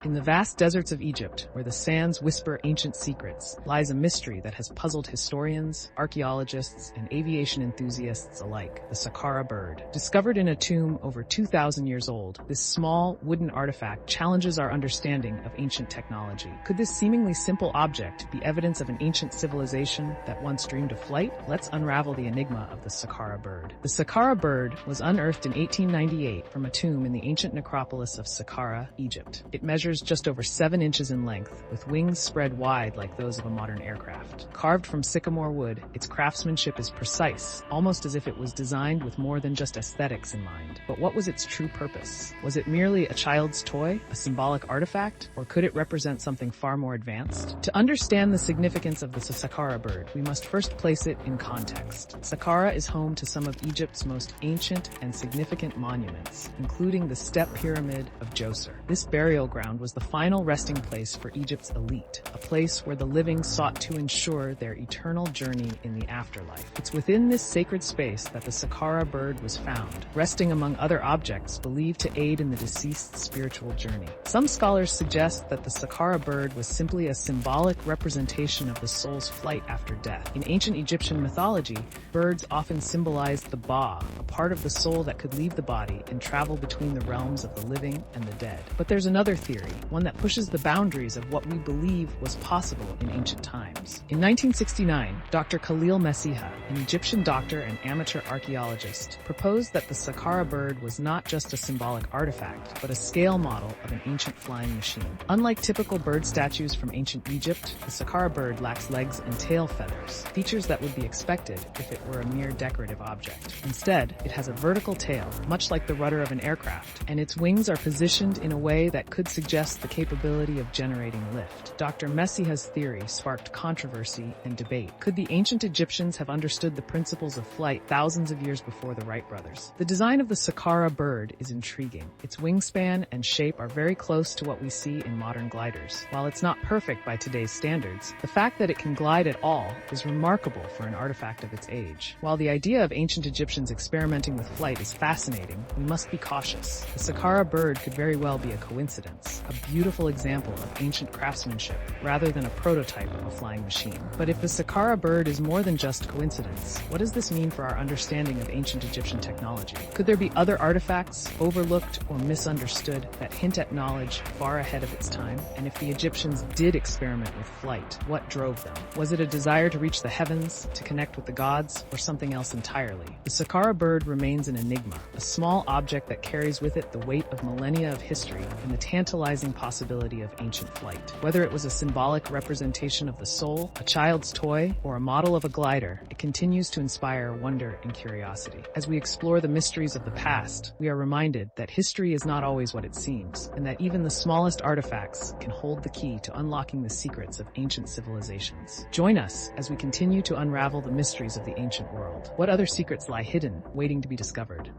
In the vast deserts of Egypt, where the sands whisper ancient secrets, lies a mystery that has puzzled historians, archaeologists, and aviation enthusiasts alike: the Saqqara bird. Discovered in a tomb over 2,000 years old, this small, wooden artifact challenges our understanding of ancient technology. Could this seemingly simple object be evidence of an ancient civilization that once dreamed of flight? Let's unravel the enigma of the Saqqara bird. The Saqqara bird was unearthed in 1898 from a tomb in the ancient necropolis of Saqqara, Egypt. It measures just over 7 inches in length, with wings spread wide like those of a modern aircraft. Carved from sycamore wood, its craftsmanship is precise, almost as if it was designed with more than just aesthetics in mind. But what was its true purpose? Was it merely a child's toy, a symbolic artifact, or could it represent something far more advanced? To understand the significance of the Saqqara bird, we must first place it in context. Saqqara is home to some of Egypt's most ancient and significant monuments, including the Step Pyramid of Djoser. This burial ground was the final resting place for Egypt's elite, a place where the living sought to ensure their eternal journey in the afterlife. It's within this sacred space that the Saqqara bird was found, resting among other objects believed to aid in the deceased's spiritual journey. Some scholars suggest that the Saqqara bird was simply a symbolic representation of the soul's flight after death. In ancient Egyptian mythology, birds often symbolized the ba, a part of the soul that could leave the body and travel between the realms of the living and the dead. But there's another theory, one that pushes the boundaries of what we believe was possible in ancient times. In 1969, Dr. Khalil Messiha, an Egyptian doctor and amateur archaeologist, proposed that the Saqqara bird was not just a symbolic artifact, but a scale model of an ancient flying machine. Unlike typical bird statues from ancient Egypt, the Saqqara bird lacks legs and tail feathers, features that would be expected if it were a mere decorative object. Instead, it has a vertical tail, much like the rudder of an aircraft, and its wings are positioned in a way that could suggest the capability of generating lift. Dr. Messiha's theory sparked controversy and debate. Could the ancient Egyptians have understood the principles of flight thousands of years before the Wright brothers? The design of the Saqqara bird is intriguing. Its wingspan and shape are very close to what we see in modern gliders. While it's not perfect by today's standards, the fact that it can glide at all is remarkable for an artifact of its age. While the idea of ancient Egyptians experimenting with flight is fascinating, we must be cautious. The Saqqara bird could very well be a coincidence, a beautiful example of ancient craftsmanship, rather than a prototype of a flying machine. But if the Saqqara bird is more than just coincidence, what does this mean for our understanding of ancient Egyptian technology? Could there be other artifacts, overlooked or misunderstood, that hint at knowledge far ahead of its time? And if the Egyptians did experiment with flight, what drove them? Was it a desire to reach the heavens, to connect with the gods, or something else entirely? The Saqqara bird remains an enigma, a small object that carries with it the weight of millennia of history and the tantalizing possibility of ancient flight. Whether it was a symbolic representation of the soul, a child's toy, or a model of a glider, it continues to inspire wonder and curiosity. As we explore the mysteries of the past, we are reminded that history is not always what it seems, and that even the smallest artifacts can hold the key to unlocking the secrets of ancient civilizations. Join us as we continue to unravel the mysteries of the ancient world. What other secrets lie hidden, waiting to be discovered?